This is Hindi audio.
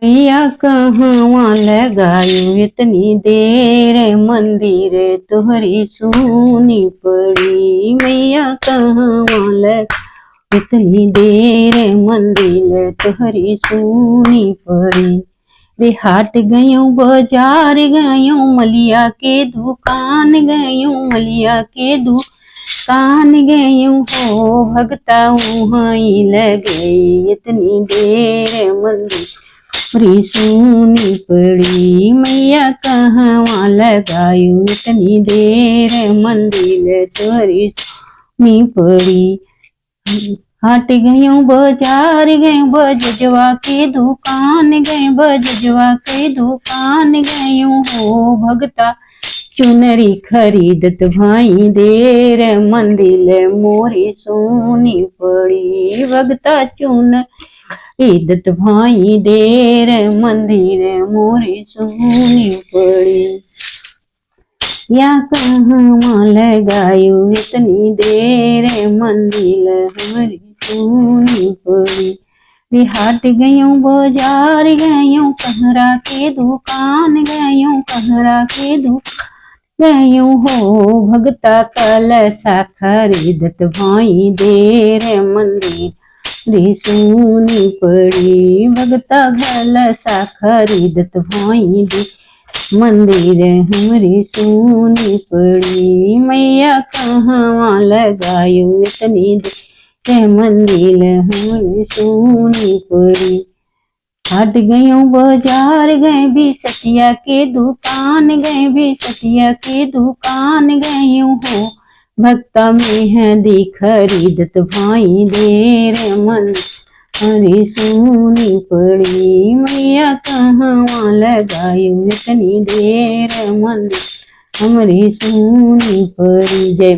मैया कहवा लगायो इतनी देर, मंदिर तोहरी सुनी पड़ी। मैया कहवा लगायो इतनी देर, मंदिर तोहरी सुनी पड़ी। रे हाट गयो बाजार गयो, मलिया के दुकान गयो, मलिया के दुकान गयो हो। भगता वहाँ लगे इतनी देर, मंदिर तोहरी सुनी पड़ी। मैया कहवा लगायो इतनी देर, मंदिर तोहरी सुनी पड़ी। हाट गयो बाजार गयो, बजजवा के दुकान गयो, बजजवा के दुकान गयो हो। भगता चुनरी खरीदत भाई देर, मंदिर मोरी सुनी पड़ी। भगता चुन खरीदत भाई देर, मंदिर मोरी सुनी पड़ी। या कहवा लगायो इतनी देर, मंदिर हमारी सुनी पड़ी। रे हाट गयो बाजार गयो, कहरा के दुकान गयो, कहरा के दुकान गयो हो। भगता कलसा खरीदत भाई देर, मंदिर रे सुनी पड़ी। भगता कलसा खरीदत भाई देर, मंदिर हमरी सुनी पड़ी। मैया कहवा लगायो इतनी देर, मंदिर हमरी सुनी पड़ी। हाट गयो बाजार गए, बिसटिया के दुकान गए, बिसटिया के दुकान गयो हो। भक्ता मेहंदी खरीदत भाई देर, मंदिर हमारी सुनी पड़ी। मैया कहवा लगायो इतनी देर, मंदिर हमारी सुनी पड़ी। जय